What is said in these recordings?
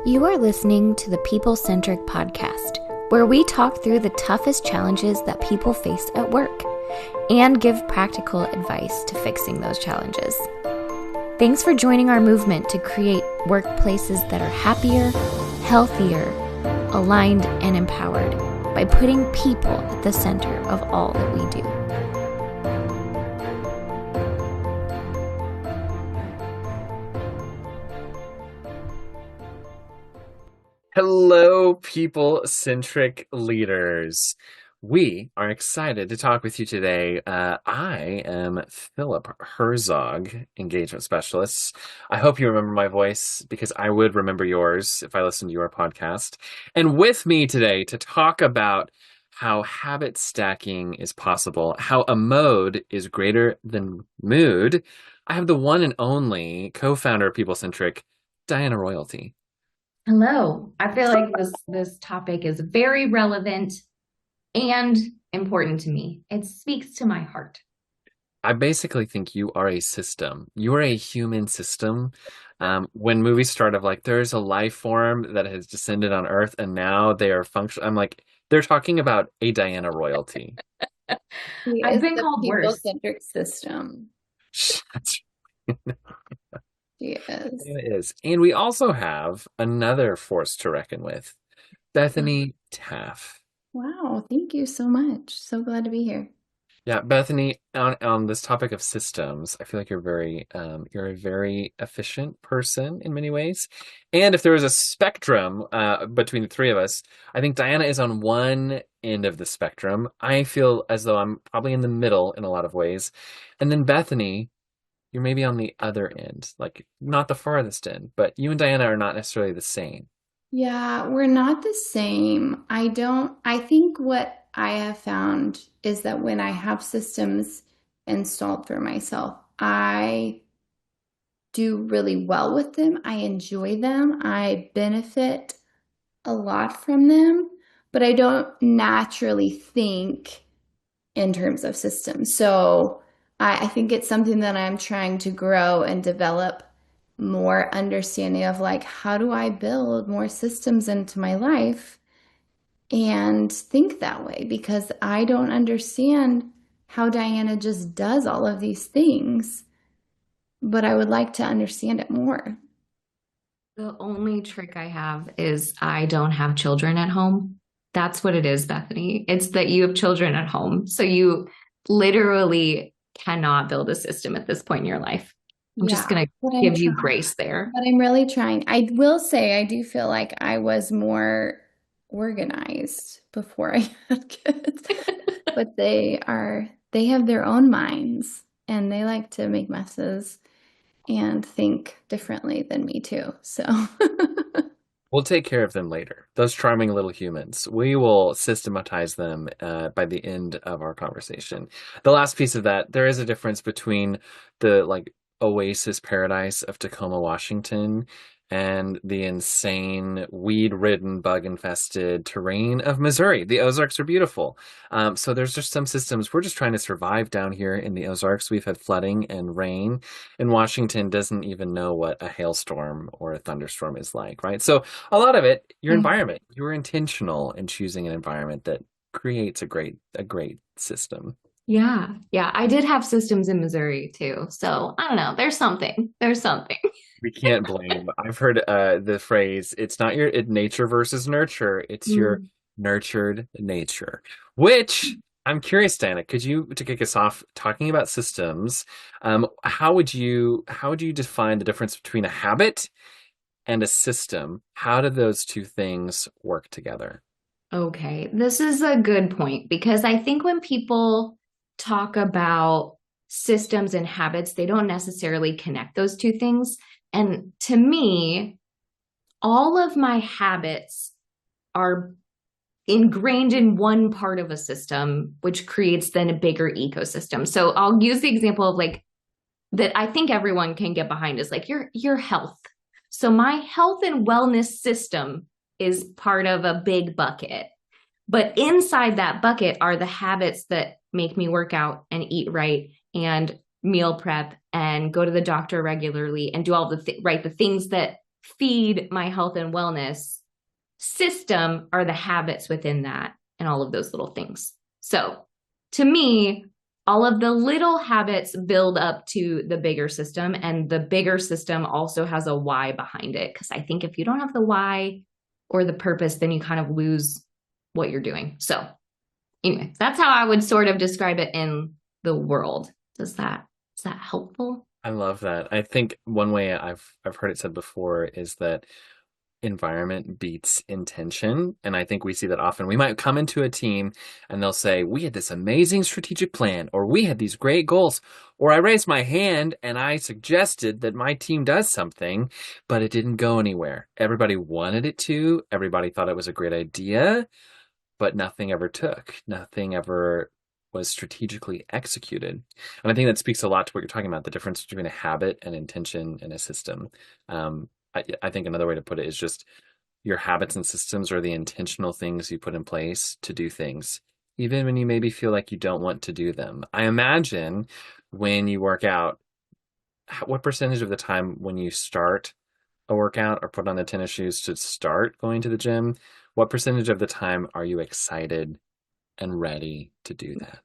You are listening to the People Centric Podcast, where we talk through the toughest challenges that people face at work and give practical advice to fixing those challenges. Thanks for joining our movement to create workplaces that are happier, healthier, aligned, and empowered by putting people at the center of all that we do. Hello, people-centric leaders. We are excited to talk with you today. I am Philip Herzog, engagement specialist. I hope you remember my voice because I would remember yours if I listened to your podcast. And with me today to talk about how habit stacking is possible, how a mode is greater than mood, I have the one and only co-founder of People Centric, Diana Royalty. Hello. I feel like this topic is very relevant and important to me. It speaks to my heart. I basically think you are a system. You are a human system. When movies start of like, there's a life form that has descended on Earth and now they are functional. I'm like, they're talking about a Diana Royalty. I've been called worse. People-centric system. Yes. It is. And we also have another force to reckon with, Bethany Taff. Wow, thank you so much. So glad to be here. Yeah, Bethany, on this topic of systems, I feel like you're a very efficient person in many ways. And if there was a spectrum between the three of us, I think Diana is on one end of the spectrum. I feel as though I'm probably in the middle in a lot of ways. And then Bethany, you're maybe on the other end, like not the farthest end, but you and Diana are not necessarily the same. Yeah, we're not the same. I think what I have found is that when I have systems installed for myself, I do really well with them. I enjoy them. I benefit a lot from them, but I don't naturally think in terms of systems. So I think it's something that I'm trying to grow and develop more understanding of, like, how do I build more systems into my life and think that way? Because I don't understand how Diana just does all of these things, but I would like to understand it more. The only trick I have is I don't have children at home. That's what it is, Bethany. It's that you have children at home. So you literally cannot build a system at this point in your life. I'm just going to give you grace there. But I'm really trying. I will say I do feel like I was more organized before I had kids. But they have their own minds and they like to make messes and think differently than me too. So We'll take care of them later. Those charming little humans. We will systematize them by the end of our conversation. The last piece of that, there is a difference between the oasis paradise of Tacoma, Washington, and the insane weed-ridden, bug-infested terrain of Missouri. The Ozarks are beautiful. So there's just some systems. We're just trying to survive down here in the Ozarks. We've had flooding and rain, and Washington doesn't even know what a hailstorm or a thunderstorm is like, right? So a lot of it, your environment. You were intentional in choosing an environment that creates a great system. Yeah. I did have systems in Missouri too. So I don't know. There's something. We can't blame. I've heard the phrase, it's not your nature versus nurture. It's your nurtured nature, which I'm curious, Diana, to kick us off talking about systems, how would you define the difference between a habit and a system? How do those two things work together? Okay. This is a good point because I think when people talk about systems and habits, they don't necessarily connect those two things. And to me, all of my habits are ingrained in one part of a system, which creates then a bigger ecosystem. So I'll use the example of that I think everyone can get behind is your health. So my health and wellness system is part of a big bucket. But inside that bucket are the habits that make me work out and eat right and meal prep and go to the doctor regularly and do all the things that feed my health and wellness system are the habits within that and all of those little things. So to me, all of the little habits build up to the bigger system, and the bigger system also has a why behind it. Because I think if you don't have the why or the purpose, then you kind of lose what you're doing. So anyway, that's how I would sort of describe it in the world. Is that helpful? I love that. I think one way I've heard it said before is that environment beats intention. And I think we see that often. We might come into a team and they'll say, we had this amazing strategic plan, or we had these great goals, or I raised my hand and I suggested that my team does something, but it didn't go anywhere. Everybody wanted it to. Everybody thought it was a great idea, but nothing ever took. Nothing ever was strategically executed. And I think that speaks a lot to what you're talking about, the difference between a habit and intention in a system. I think another way to put it is just your habits and systems are the intentional things you put in place to do things, even when you maybe feel like you don't want to do them. I imagine when you work out, what percentage of the time when you start a workout or put on the tennis shoes to start going to the gym, what percentage of the time are you excited and ready to do that?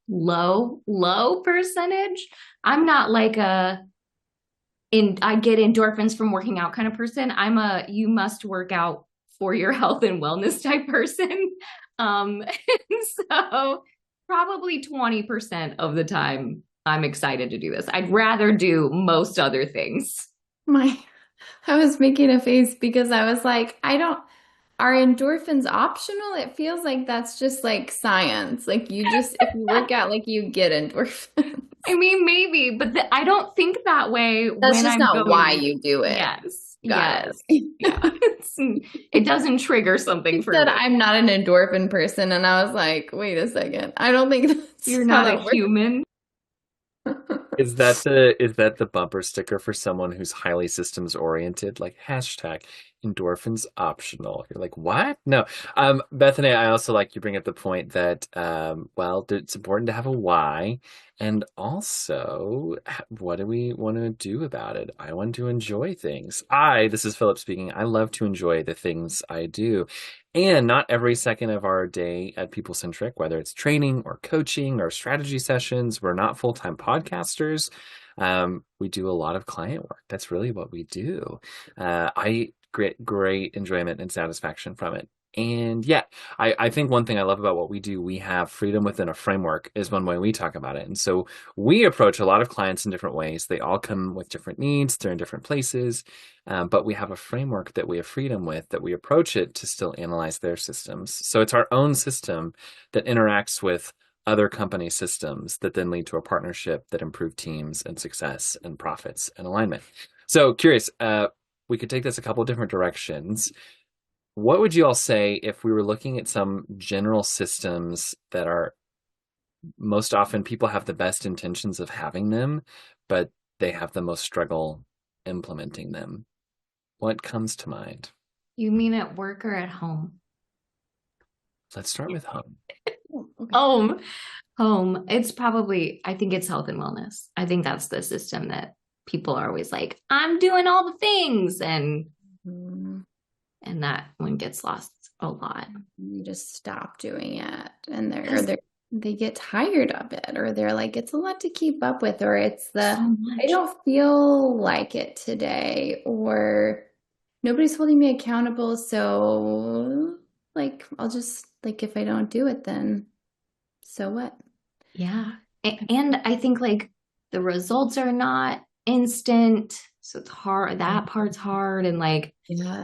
Low percentage. I'm not like I get endorphins from working out kind of person. I'm a you must work out for your health and wellness type person. And so probably 20% of the time I'm excited to do this. I'd rather do most other things. I was making a face because I was like, are endorphins optional? It feels like that's just like science. Like if you work out, like you get endorphins. I mean, maybe, but I don't think that way. That's just not why you do it. Yes. Yeah. It doesn't trigger something for me. I'm not an endorphin person. And I was like, wait a second. I don't think you're not a human. Is that the bumper sticker for someone who's highly systems oriented? Like #endorphins optional. You're like, what? No. Bethany, I also like you bring up the point that, it's important to have a why. And also, what do we want to do about it? I want to enjoy things. This is Philip speaking. I love to enjoy the things I do. And not every second of our day at People Centric, whether it's training or coaching or strategy sessions, we're not full-time podcasters. We do a lot of client work. That's really what we do. I get great enjoyment and satisfaction from it. And yeah, I think one thing I love about what we do, we have freedom within a framework is one way we talk about it. And so we approach a lot of clients in different ways. They all come with different needs. They're in different places. But we have a framework that we have freedom with, that we approach it to still analyze their systems. So it's our own system that interacts with other company systems that then lead to a partnership that improve teams and success and profits and alignment. So curious, we could take this a couple of different directions. What would you all say if we were looking at some general systems that are most often people have the best intentions of having them, but they have the most struggle implementing them? What comes to mind? You mean at work or at home? Let's start with home. Home. It's probably, I think it's health and wellness. I think that's the system that people are always like, I'm doing all the things. And that one gets lost a lot. You just stop doing it, and they get tired of it, or they're like, it's a lot to keep up with, or it's I don't feel like it today, or nobody's holding me accountable. So like, I'll just if I don't do it, then so what? Yeah. And I think like the results are not instant. So it's hard. That part's hard. And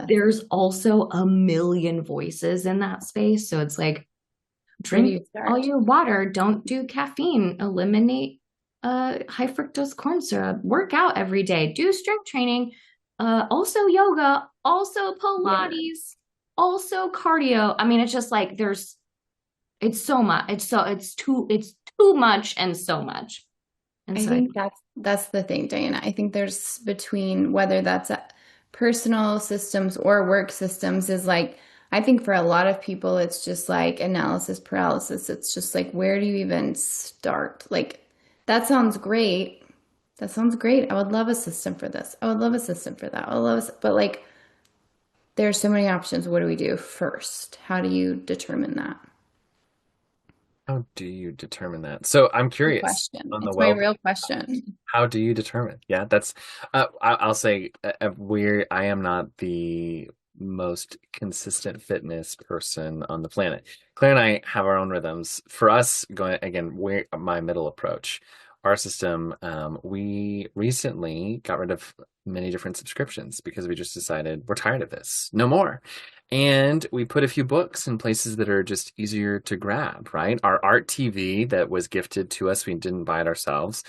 there's also a million voices in that space. So it's like, drink all your water. Don't do caffeine. Eliminate high fructose corn syrup. Work out every day. Do strength training. Also yoga. Also Pilates. Also cardio. I mean, it's just like it's so much. It's too much and so much. And I think that's the thing, Diana. I think there's between whether that's personal systems or work systems is I think for a lot of people, it's just analysis paralysis. It's just where do you even start? That sounds great. That sounds great. I would love a system for this. I would love a system for that. I would love, but like, there's so many options. What do we do first? How do you determine that? How do you determine that? So I'm Good curious question. on the It's my well. real question. How do you determine? Yeah, that's. I'll say I am not the most consistent fitness person on the planet. Claire and I have our own rhythms. For us, going again, we're my middle approach. Our system, we recently got rid of many different subscriptions because we just decided we're tired of this. No more. And we put a few books in places that are just easier to grab, right? Our art TV that was gifted to us, we didn't buy it ourselves.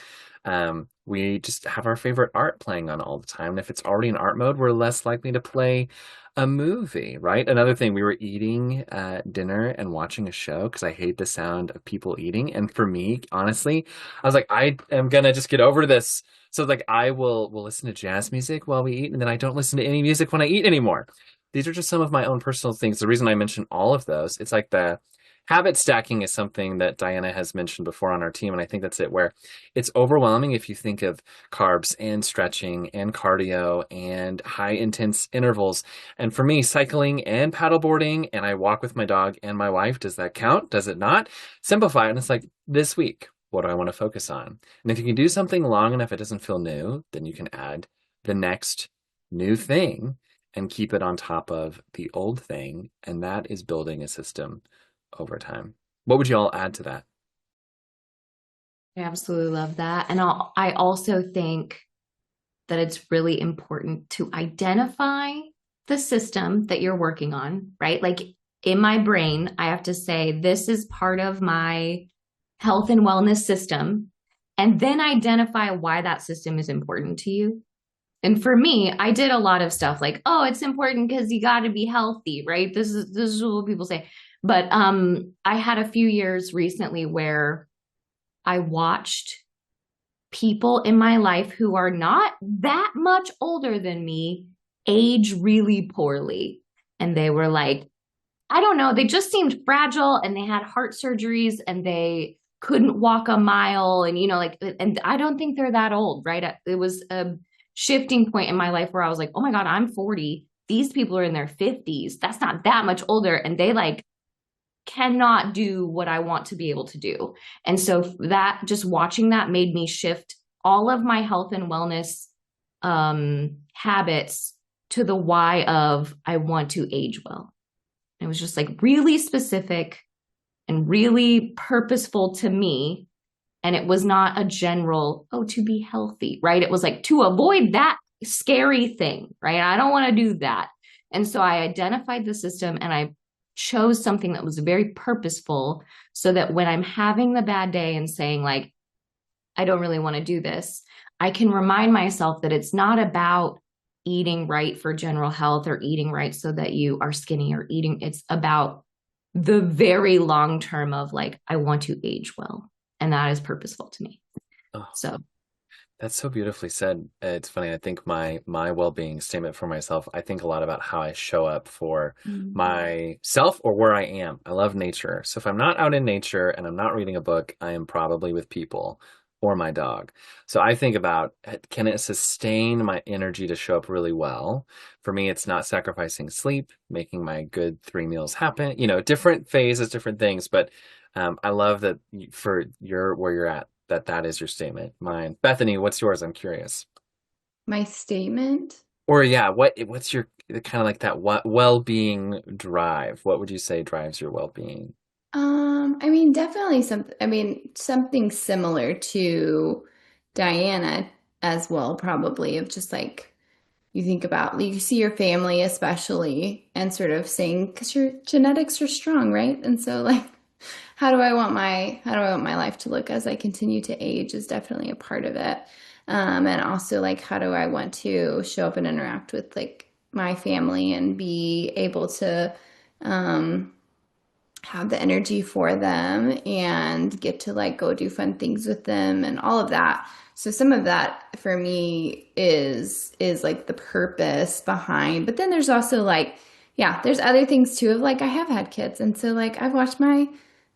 We just have our favorite art playing on all the time. And if it's already in art mode, we're less likely to play a movie, right? Another thing, we were eating dinner and watching a show because I hate the sound of people eating. And for me, honestly, I was like, I am gonna just get over this. So like I will listen to jazz music while we eat, and then I don't listen to any music when I eat anymore. These are just some of my own personal things. The reason I mention all of those, it's like the habit stacking is something that Diana has mentioned before on our team. And I think that's it, where it's overwhelming if you think of carbs and stretching and cardio and high intense intervals. And for me, cycling and paddleboarding, and I walk with my dog and my wife. Does that count? Does it not? Simplify it. And it's like, this week, what do I want to focus on? And if you can do something long enough, it doesn't feel new, then you can add the next new thing and keep it on top of the old thing. And that is building a system over time. What would you all add to that? I absolutely love that. And I also think that it's really important to identify the system that you're working on, right? Like in my brain, I have to say, this is part of my health and wellness system, and then identify why that system is important to you. And for me, I did a lot of stuff like, oh, it's important because you got to be healthy, right? This is what people say. But I had a few years recently where I watched people in my life who are not that much older than me age really poorly. And they were like, I don't know, they just seemed fragile, and they had heart surgeries, and they couldn't walk a mile. And, like, and I don't think they're that old, right? It was a shifting point in my life where I was like, oh my God, I'm 40. These people are in their 50s. That's not that much older. And they like cannot do what I want to be able to do. And so that, just watching that made me shift all of my health and wellness habits to the why of I want to age well. It was just like really specific and really purposeful to me. And it was not a general, oh, to be healthy, right? It was like to avoid that scary thing, right? I don't want to do that. And so I identified the system and I chose something that was very purposeful, so that when I'm having the bad day and saying like, I don't really want to do this, I can remind myself that it's not about eating right for general health or eating right so that you are skinny or eating. It's about the very long term of like, I want to age well. And that is purposeful to me. Oh, So that's so beautifully said. It's funny. I think my well-being statement for myself, I think a lot about how I show up for myself or where I am. I love nature. So if I'm not out in nature and I'm not reading a book, I am probably with people or my dog. So I think about, can it sustain my energy to show up really well? For me, it's not sacrificing sleep, making my good 3 meals happen, different phases, different things. But I love that for where you're at, that is your statement. Mine. Bethany, what's yours? I'm curious. My statement? Or yeah, what's your kind of like that well-being drive? What would you say drives your well-being? I mean, definitely something similar to Diana as well, probably, of just like, you think about, you see your family especially and sort of saying, because your genetics are strong, right? And so like, how do I want my life to look as I continue to age is definitely a part of it. And also like, how do I want to show up and interact with like my family and be able to have the energy for them and get to like go do fun things with them and all of that. So some of that for me is like the purpose behind, but then there's also like, yeah, there's other things too of like, I have had kids. And so like, I've watched my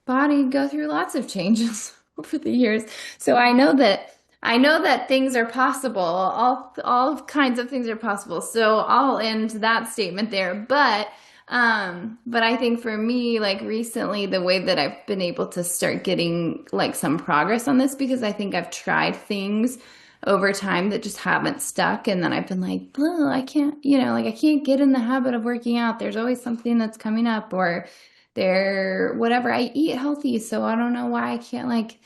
body go through lots of changes over the years. So I know that I know that things are possible. All kinds of things are possible. So I'll end that statement there. But I think for me, like recently, the way that I've been able to start getting like some progress on this, because I think I've tried things over time that just haven't stuck. And then I've been like, oh, I can't, like I can't get in the habit of working out. There's always something that's coming up, or whatever. I eat healthy, so I don't know why I can't like,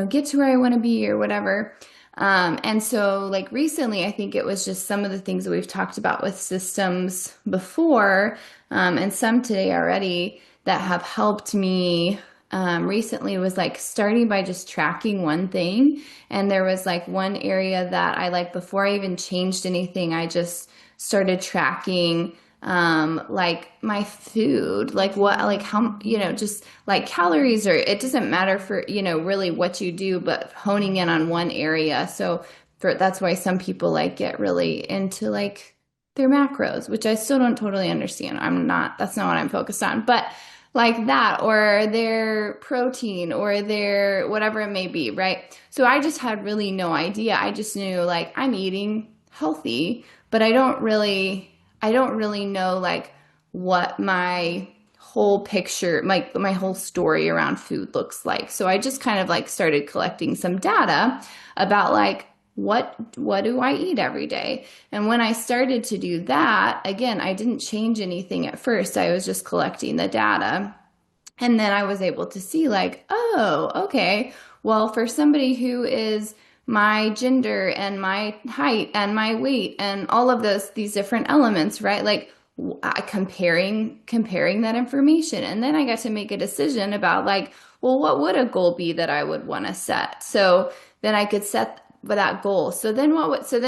get to where I want to be or whatever. And so like recently, I think it was just some of the things that we've talked about with systems before, and some today already that have helped me recently was like starting by just tracking one thing. And there was like one area that I like before I even changed anything, I just started tracking like my food, like what, like how, just like calories, or it doesn't matter for, really what you do, but honing in on one area. So that's why some people like get really into like their macros, which I still don't totally understand. That's not what I'm focused on, but like that, or their protein, or their whatever it may be, right? So I just had really no idea. I just knew like I'm eating healthy, but I don't really know like what my whole picture, like my whole story around food looks like. So I just kind of like started collecting some data about like what do I eat every day? And when I started to do that, again, I didn't change anything at first. I was just collecting the data. And then I was able to see like, oh, okay, well, for somebody who is my gender and my height and my weight and all of these different elements, right? Like comparing that information. And then I got to make a decision about like, well, what would a goal be that I would want to set? So then I could set that goal. So then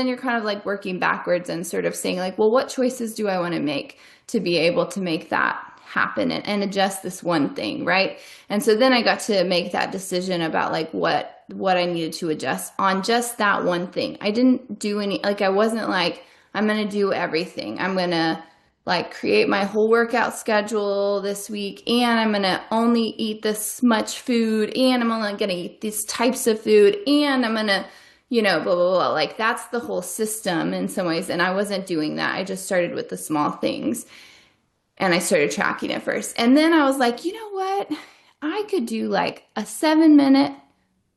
you're kind of like working backwards and sort of saying like, well, what choices do I want to make to be able to make that happen and adjust this one thing, right? And so then I got to make that decision about like what I needed to adjust on just that one thing. I didn't do I wasn't like, I'm going to do everything. I'm going to like create my whole workout schedule this week, and I'm going to only eat this much food, and I'm only going to eat these types of food, and I'm going to, blah, blah, blah. Like that's the whole system in some ways. And I wasn't doing that. I just started with the small things. And I started tracking it first. And then I was like, you know what? I could do like a 7-minute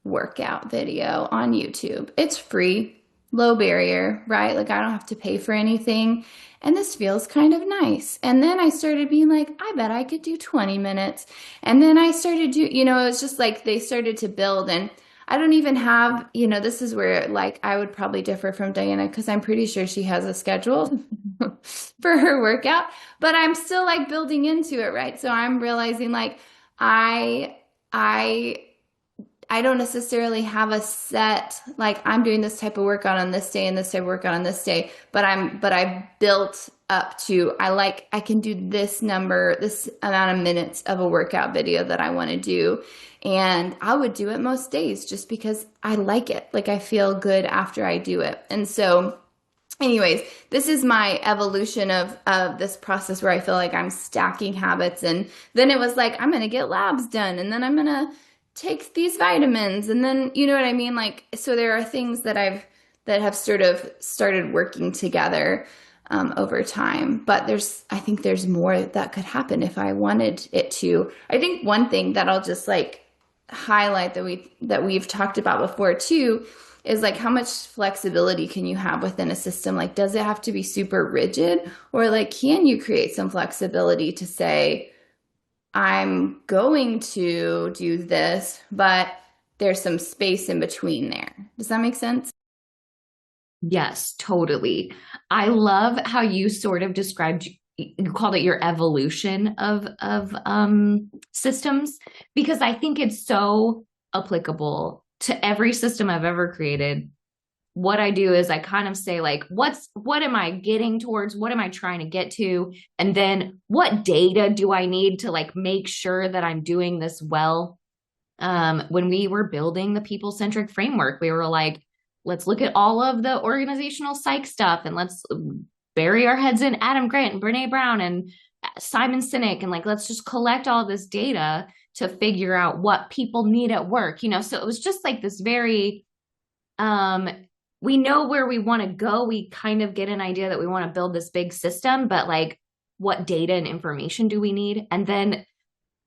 workout video on YouTube. It's free, low barrier, right? Like I don't have to pay for anything. And this feels kind of nice. And then I started being like, I bet I could do 20 minutes. And then I started it was just like they started to build. And I don't even have, this is where like I would probably differ from Diana, because I'm pretty sure she has a schedule for her workout, but I'm still like building into it, right? So I'm realizing like I don't necessarily have a set, like I'm doing this type of workout on this day and this type of workout on this day, but I've built up to, I can do this amount of minutes of a workout video that I want to do. And I would do it most days just because I like it. Like I feel good after I do it. And so anyways, this is my evolution of this process where I feel like I'm stacking habits. And then it was like, I'm going to get labs done, and then I'm going to take these vitamins. And then, you know what I mean? Like, so there are things that have sort of started working together over time. But I think there's more that could happen if I wanted it to. I think one thing that I'll just like highlight that we've talked about before too is like how much flexibility can you have within a system? Like, does it have to be super rigid, or like can you create some flexibility to say, I'm going to do this, but there's some space in between there? Does that make sense? Yes, totally. I love how you sort of described, you called it your evolution of systems, because I think it's so applicable to every system I've ever created. What I do is I kind of say like, what am I getting towards? What am I trying to get to? And then what data do I need to like make sure that I'm doing this well? When we were building the People Centric framework, we were like, let's look at all of the organizational psych stuff, and let's bury our heads in Adam Grant and Brene Brown and Simon Sinek. And like, let's just collect all this data to figure out what people need at work, So it was just like this very We know where we want to go. We kind of get an idea that we want to build this big system, but like, what data and information do we need? And then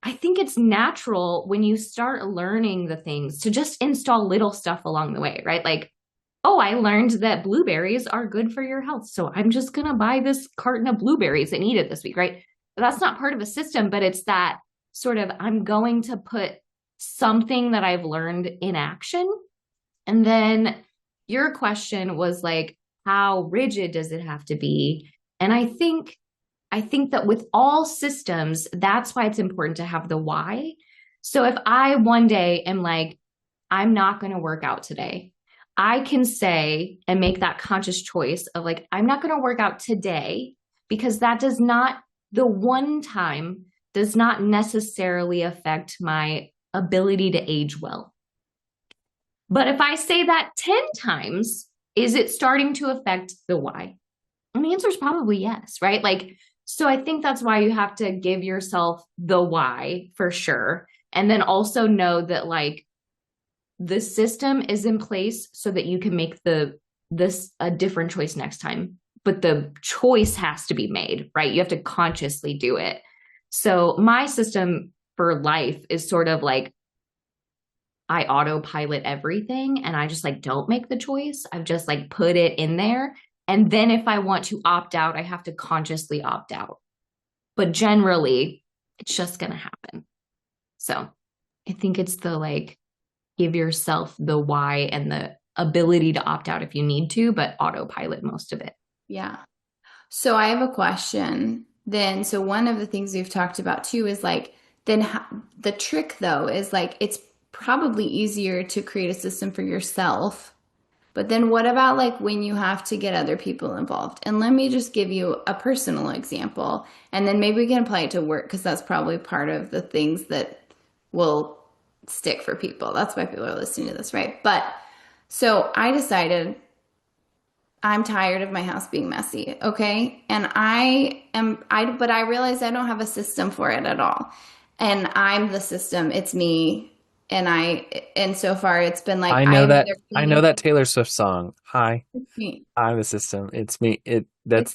I think it's natural when you start learning the things to just install little stuff along the way, right? Like, oh, I learned that blueberries are good for your health. So I'm just going to buy this carton of blueberries and eat it this week, right? But that's not part of a system, but it's that sort of, I'm going to put something that I've learned in action. And then your question was like, how rigid does it have to be? And I think that with all systems, that's why it's important to have the why. So if I one day am like, I'm not going to work out today, I can say and make that conscious choice of like, I'm not going to work out today because the one time does not necessarily affect my ability to age well. But if I say that 10 times, is it starting to affect the why? And the answer is probably yes, right? Like, so I think that's why you have to give yourself the why for sure. And then also know that like the system is in place so that you can make a different choice next time. But the choice has to be made, right? You have to consciously do it. So my system for life is sort of like, I autopilot everything and I just like don't make the choice. I've just like put it in there. And then if I want to opt out, I have to consciously opt out. But generally, it's just going to happen. So I think it's the like, give yourself the why and the ability to opt out if you need to, but autopilot most of it. Yeah. So I have a question then. So one of the things we've talked about too is like, then the trick though is like, it's probably easier to create a system for yourself. But then what about like when you have to get other people involved? And let me just give you a personal example. And then maybe we can apply it to work because that's probably part of the things that will stick for people. That's why people are listening to this, right? But so I decided I'm tired of my house being messy, okay? And but I realize I don't have a system for it at all. And I'm the system. It's me. And so far it's been like I know that Taylor Swift song. Hi, it's me. I'm the system. It's me. I'm the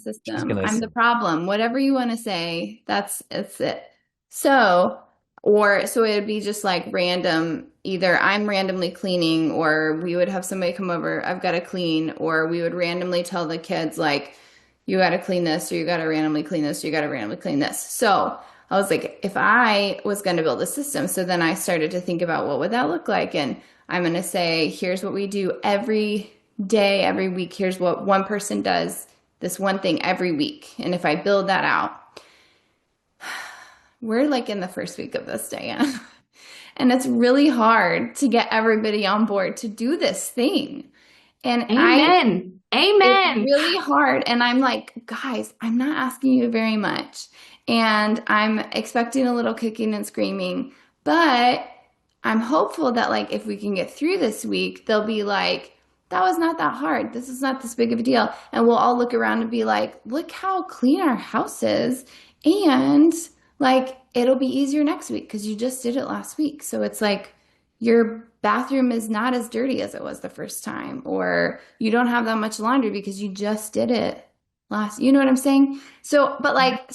system. I'm the problem. Whatever you want to say, it's it. So it would be just like random. Either I'm randomly cleaning, or we would have somebody come over. I've got to clean, or we would randomly tell the kids like, you got to clean this, or you got to randomly clean this, or you got to randomly clean this. So I was like, if I was going to build a system, so then I started to think about what would that look like? And I'm going to say, here's what we do every day, every week. Here's what one person does, this one thing every week. And if I build that out, we're like in the first week of this, Diana. And it's really hard to get everybody on board to do this thing. And Amen. It's really hard. And I'm like, guys, I'm not asking you very much. And I'm expecting a little kicking and screaming, but I'm hopeful that like, if we can get through this week, they'll be like, that was not that hard. This is not this big of a deal. And we'll all look around and be like, look how clean our house is. And like, it'll be easier next week because you just did it last week. So it's like your bathroom is not as dirty as it was the first time, or you don't have that much laundry because you just did it you know what I'm saying? So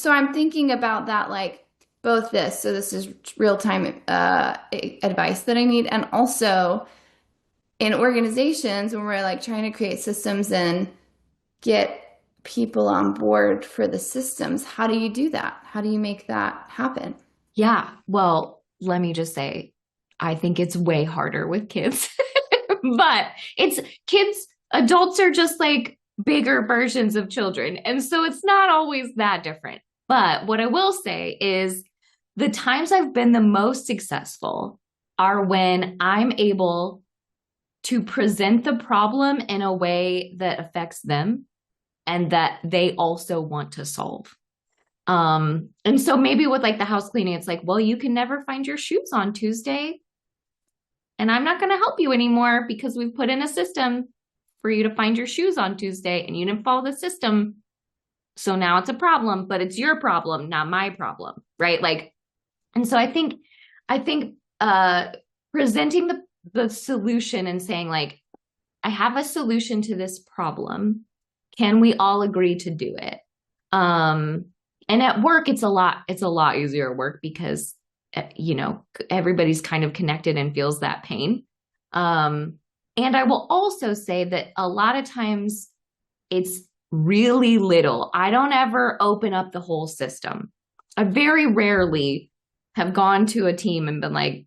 I'm thinking about that, like both this. So this is real time advice that I need. And also in organizations, when we're like trying to create systems and get people on board for the systems, how do you do that? How do you make that happen? Yeah. Well, let me just say, I think it's way harder with kids, but adults are just like bigger versions of children. And so it's not always that different. But what I will say is the times I've been the most successful are when I'm able to present the problem in a way that affects them and that they also want to solve. And so maybe with like the house cleaning, it's like, well, you can never find your shoes on Tuesday, and I'm not going to help you anymore because we've put in a system for you to find your shoes on Tuesday and you didn't follow the system. So now it's a problem, but it's your problem, not my problem. Right. Like, and so I think presenting the solution and saying like, I have a solution to this problem. Can we all agree to do it? And at work, it's a lot easier at work because, everybody's kind of connected and feels that pain. And I will also say that a lot of times it's really little. I don't ever open up the whole system. I very rarely have gone to a team and been like,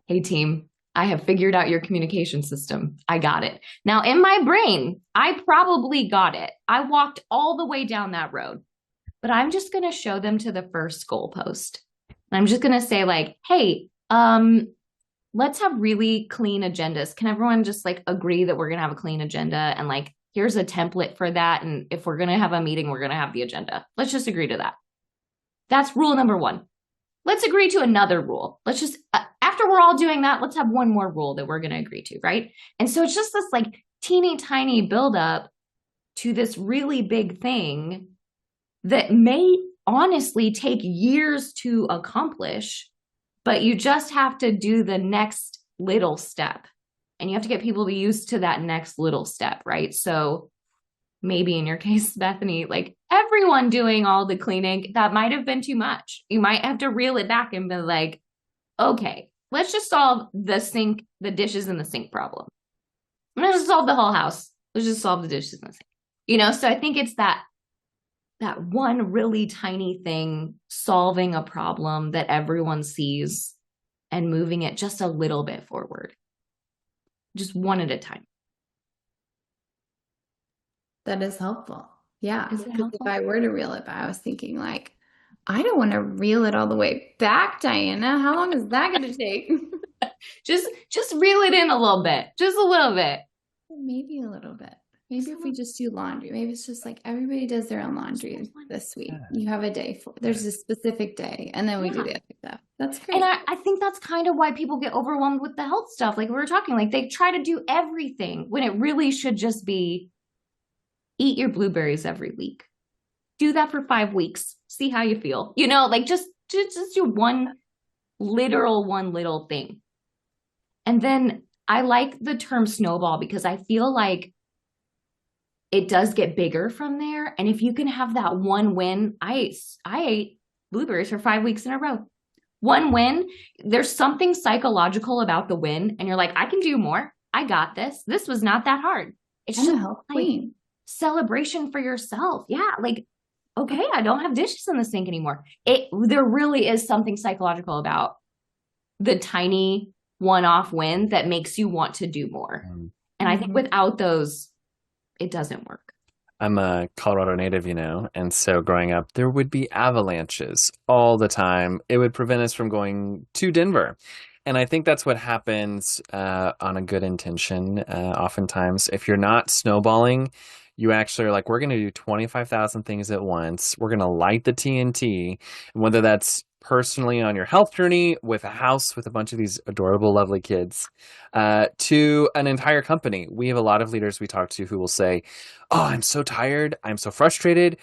hey, team, I have figured out your communication system. I got it. Now, in my brain, I probably got it. I walked all the way down that road, but I'm just going to show them to the first goalpost. I'm just going to say like, hey, let's have really clean agendas. Can everyone just like agree that we're going to have a clean agenda? And like, here's a template for that. And if we're going to have a meeting, we're going to have the agenda. Let's just agree to that. That's rule number one. Let's agree to another rule. Let's just, after we're all doing that, let's have one more rule that we're going to agree to, right? And so it's just this like teeny tiny buildup to this really big thing that may honestly take years to accomplish, but you just have to do the next little step. And you have to get people to used to that next little step, right? So maybe in your case, Bethany, like everyone doing all the cleaning, that might have been too much. You might have to reel it back and be like, okay, let's just solve the dishes in the sink problem. I'm going to just solve the whole house. Let's just solve the dishes in the sink. So I think it's that one really tiny thing, solving a problem that everyone sees and moving it just a little bit forward. Just one at a time. That is helpful. Yeah. Is it helpful? If I were to reel it back, I was thinking like, I don't want to reel it all the way back, Diana. How long is that going to take? Just reel it in a little bit. Just a little bit. Maybe a little bit. Maybe if we just do laundry, maybe it's just like everybody does their own laundry this week. You have a day there's a specific day, and then we do the other stuff. That's great. And I think that's kind of why people get overwhelmed with the health stuff. Like we were talking, like they try to do everything when it really should just be eat your blueberries every week. Do that for 5 weeks. See how you feel. Like just do one little thing. And then I like the term snowball because I feel like it does get bigger from there. And if you can have that one win, I ate blueberries for 5 weeks in a row. One win, there's something psychological about the win. And you're like, I can do more. I got this. This was not that hard. It's just like celebration for yourself. Yeah. Like, okay, I don't have dishes in the sink anymore. There really is something psychological about the tiny one-off win that makes you want to do more. And I think without those, it doesn't work. I'm a Colorado native, and so growing up, there would be avalanches all the time. It would prevent us from going to Denver. And I think that's what happens on a good intention. Oftentimes, if you're not snowballing, you actually are like, we're going to do 25,000 things at once. We're going to light the TNT, and whether that's personally on your health journey with a house with a bunch of these adorable, lovely kids, to an entire company. We have a lot of leaders we talk to who will say, oh, I'm so tired. I'm so frustrated.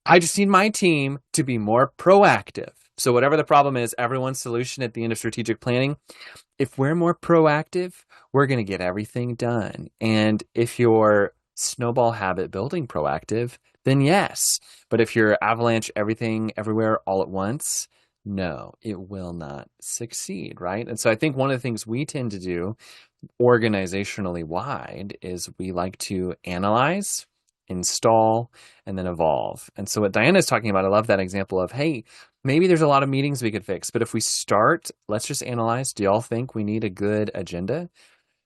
I just need my team to be more proactive. So whatever the problem is, everyone's solution at the end of strategic planning, if we're more proactive, we're going to get everything done. And if you're snowball habit building proactive, then yes. But if you're avalanche everything everywhere all at once, no, it will not succeed, right? And so I think one of the things we tend to do organizationally wide is we like to analyze, install, and then evolve. And so what Diana's talking about, I love that example of, hey, maybe there's a lot of meetings we could fix, but if we start, let's just analyze. Do y'all think we need a good agenda?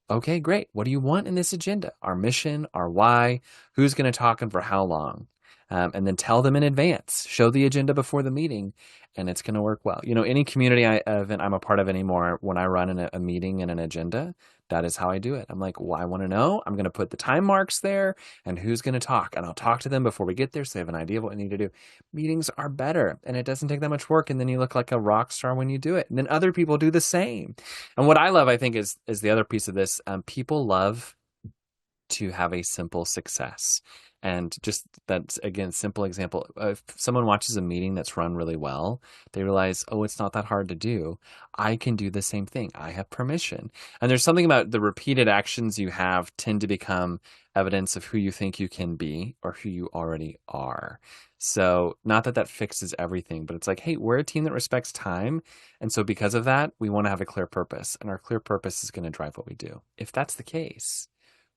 Okay, great. What do you want in this agenda? Our mission, our why, who's going to talk and for how long? And then tell them in advance, show the agenda before the meeting, and it's going to work well. Any community I'm a part of anymore, when I run a meeting and an agenda, that is how I do it. I'm like, well, I want to know. I'm going to put the time marks there and who's going to talk. And I'll talk to them before we get there so they have an idea of what we need to do. Meetings are better and it doesn't take that much work. And then you look like a rock star when you do it. And then other people do the same. And what I love, I think, is the other piece of this. People love to have a simple success. And just that's, again, simple example. If someone watches a meeting that's run really well, they realize, oh, it's not that hard to do. I can do the same thing. I have permission. And there's something about the repeated actions you have tend to become evidence of who you think you can be or who you already are. So not that that fixes everything, but it's like, hey, we're a team that respects time. And so because of that, we want to have a clear purpose. And our clear purpose is going to drive what we do. If that's the case,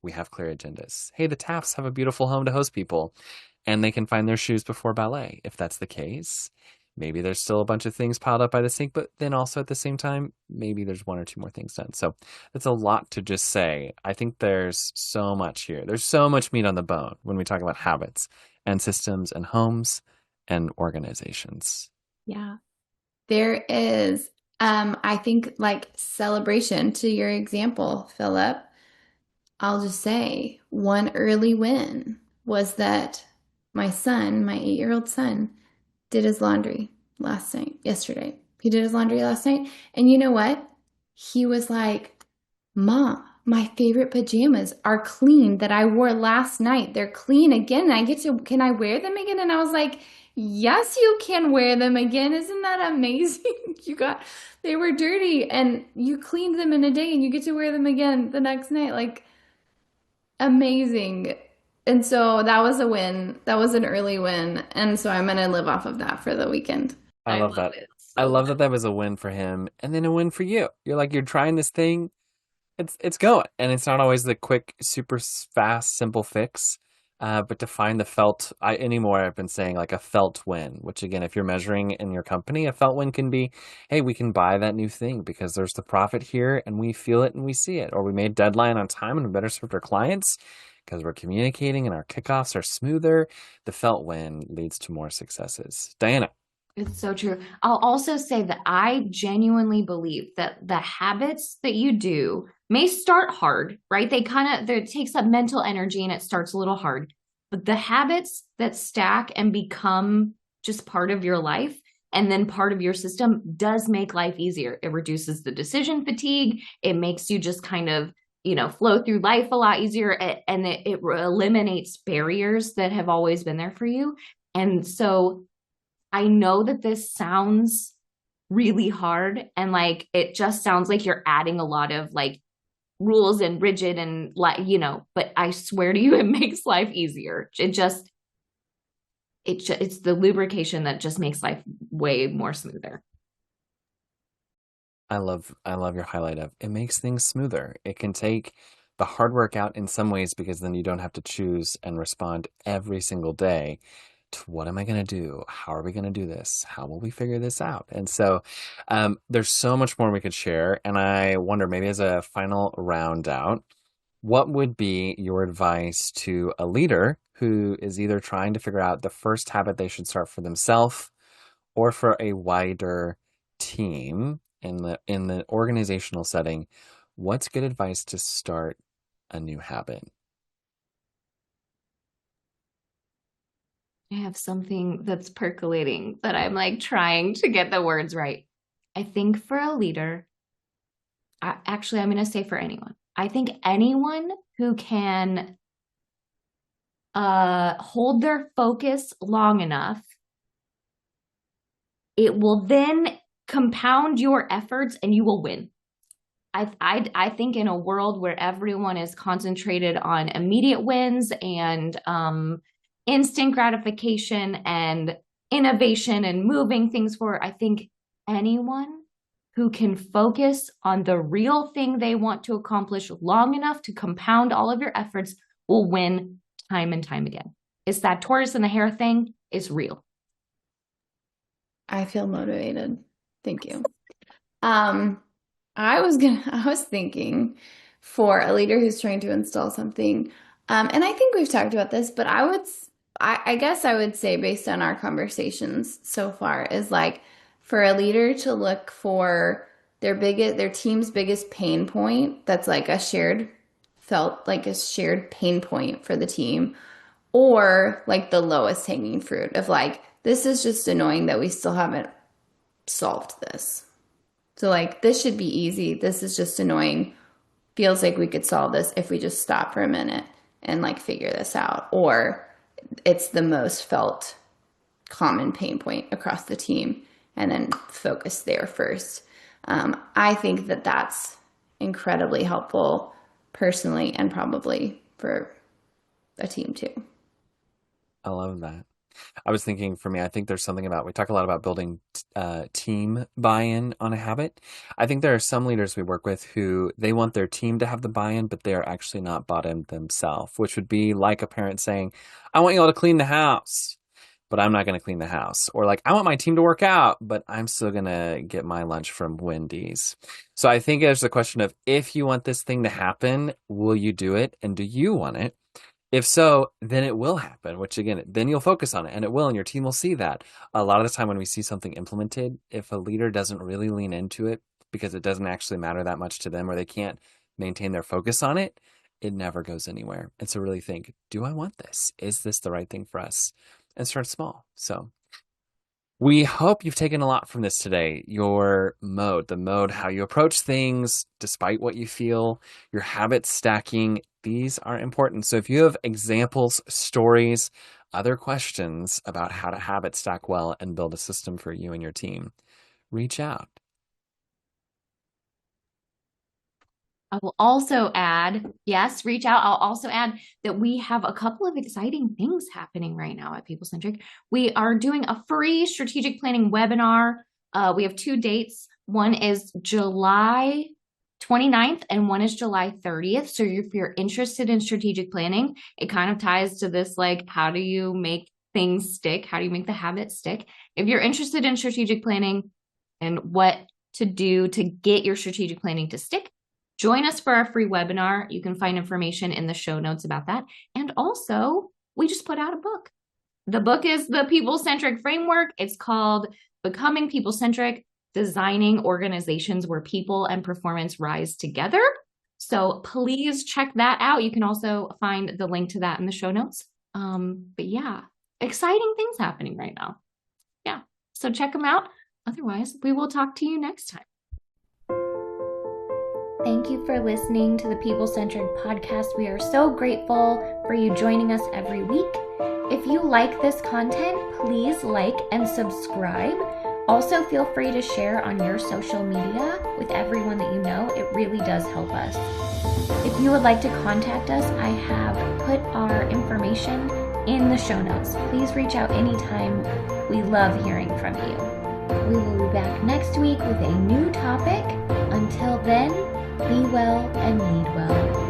we have clear agendas. Hey, the Tafts have a beautiful home to host people, and they can find their shoes before ballet. If that's the case, maybe there's still a bunch of things piled up by the sink, but then also at the same time, maybe there's one or two more things done. So that's a lot to just say. I think there's so much here. There's so much meat on the bone when we talk about habits and systems and homes and organizations. Yeah. There is, I think, like celebration to your example, Philip. I'll just say one early win was that my son, my 8-year-old son, did his laundry yesterday. He did his laundry last night. And you know what? He was like, Mom, my favorite pajamas are clean that I wore last night. They're clean again. Can I wear them again? And I was like, yes, you can wear them again. Isn't that amazing? They were dirty and you cleaned them in a day and you get to wear them again the next night. Like, amazing. And so that was a win. That was an early win. And so I'm going to live off of that for the weekend. I love that. I love that that was a win for him and then a win for you. You're like, you're trying this thing. It's going. And it's not always the quick, super fast, simple fix. But to find the felt, anymore, I've been saying like a felt win, which again, if you're measuring in your company, a felt win can be, hey, we can buy that new thing because there's the profit here and we feel it and we see it. Or we made deadline on time and we better serve our clients because we're communicating and our kickoffs are smoother. The felt win leads to more successes. Diana. It's so true. I'll also say that I genuinely believe that the habits that you do may start hard, right? It takes up mental energy and it starts a little hard. But the habits that stack and become just part of your life and then part of your system does make life easier. It reduces the decision fatigue. It makes you just kind of, flow through life a lot easier. And it eliminates barriers that have always been there for you. And so I know that this sounds really hard and like it just sounds like you're adding a lot of like rules and rigid and like, but I swear to you, it makes life easier. It's the lubrication that just makes life way more smoother. I love your highlight of it makes things smoother. It can take the hard work out in some ways because then you don't have to choose and respond every single day to what am I going to do? How are we going to do this? How will we figure this out? And so there's so much more we could share. And I wonder, maybe as a final round out, what would be your advice to a leader who is either trying to figure out the first habit they should start for themselves or for a wider team in the organizational setting? What's good advice to start a new habit? I have something that's percolating that I'm like trying to get the words right. I think for a leader, I'm going to say for anyone. I think anyone who can hold their focus long enough, it will then compound your efforts and you will win. I think in a world where everyone is concentrated on immediate wins and instant gratification and innovation and moving things forward, I think anyone who can focus on the real thing they want to accomplish long enough to compound all of your efforts will win time and time again. It's that tortoise and the hare thing is real. I feel motivated. Thank you. I was thinking for a leader who's trying to install something, and I think we've talked about this, but I guess I would say based on our conversations so far is like for a leader to look for their team's biggest pain point that's like a shared pain point for the team, or like the lowest hanging fruit of like, this is just annoying that we still haven't solved this. So like, this should be easy. This is just annoying. Feels like we could solve this if we just stop for a minute. and like figure this out, or it's the most felt common pain point across the team and then focus there first. I think that that's incredibly helpful personally and probably for a team too. I love that. I was thinking for me, I think there's something about, we talk a lot about building team buy-in on a habit. I think there are some leaders we work with who they want their team to have the buy-in, but they're actually not bought in themselves, which would be like a parent saying, I want you all to clean the house, but I'm not going to clean the house. Or like, I want my team to work out, but I'm still going to get my lunch from Wendy's. So I think there's the question of, if you want this thing to happen, will you do it? And do you want it? If so, then it will happen, which again, then you'll focus on it and it will, and your team will see that. A lot of the time when we see something implemented, if a leader doesn't really lean into it because it doesn't actually matter that much to them, or they can't maintain their focus on it, it never goes anywhere. And so really think, do I want this? Is this the right thing for us? And start small. So we hope you've taken a lot from this today. Your mode, the mode, how you approach things, despite what you feel, your habit stacking, these are important. So if you have examples, stories, other questions about how to habit stack well and build a system for you and your team, reach out. I will also add, yes, reach out. I'll also add that we have a couple of exciting things happening right now at People Centric. We are doing a free strategic planning webinar. We have 2 dates. One is July 29th and one is July 30th. So if you're interested in strategic planning, it kind of ties to this, like, how do you make things stick? How do you make the habit stick? If you're interested in strategic planning and what to do to get your strategic planning to stick, join us for our free webinar. You can find information in the show notes about that. And also, we just put out a book. The book is the People Centric Framework. It's called Becoming People Centric, Designing Organizations Where People and Performance Rise Together. So please check that out. You can also find the link to that in the show notes. But yeah, exciting things happening right now. Yeah, so check them out. Otherwise, we will talk to you next time. Thank you for listening to the People Centric Podcast. We are so grateful for you joining us every week. If you like this content, please like and subscribe. Also, feel free to share on your social media with everyone that you know. It really does help us. If you would like to contact us, I have put our information in the show notes. Please reach out anytime. We love hearing from you. We will be back next week with a new topic. Until then, be well and lead well.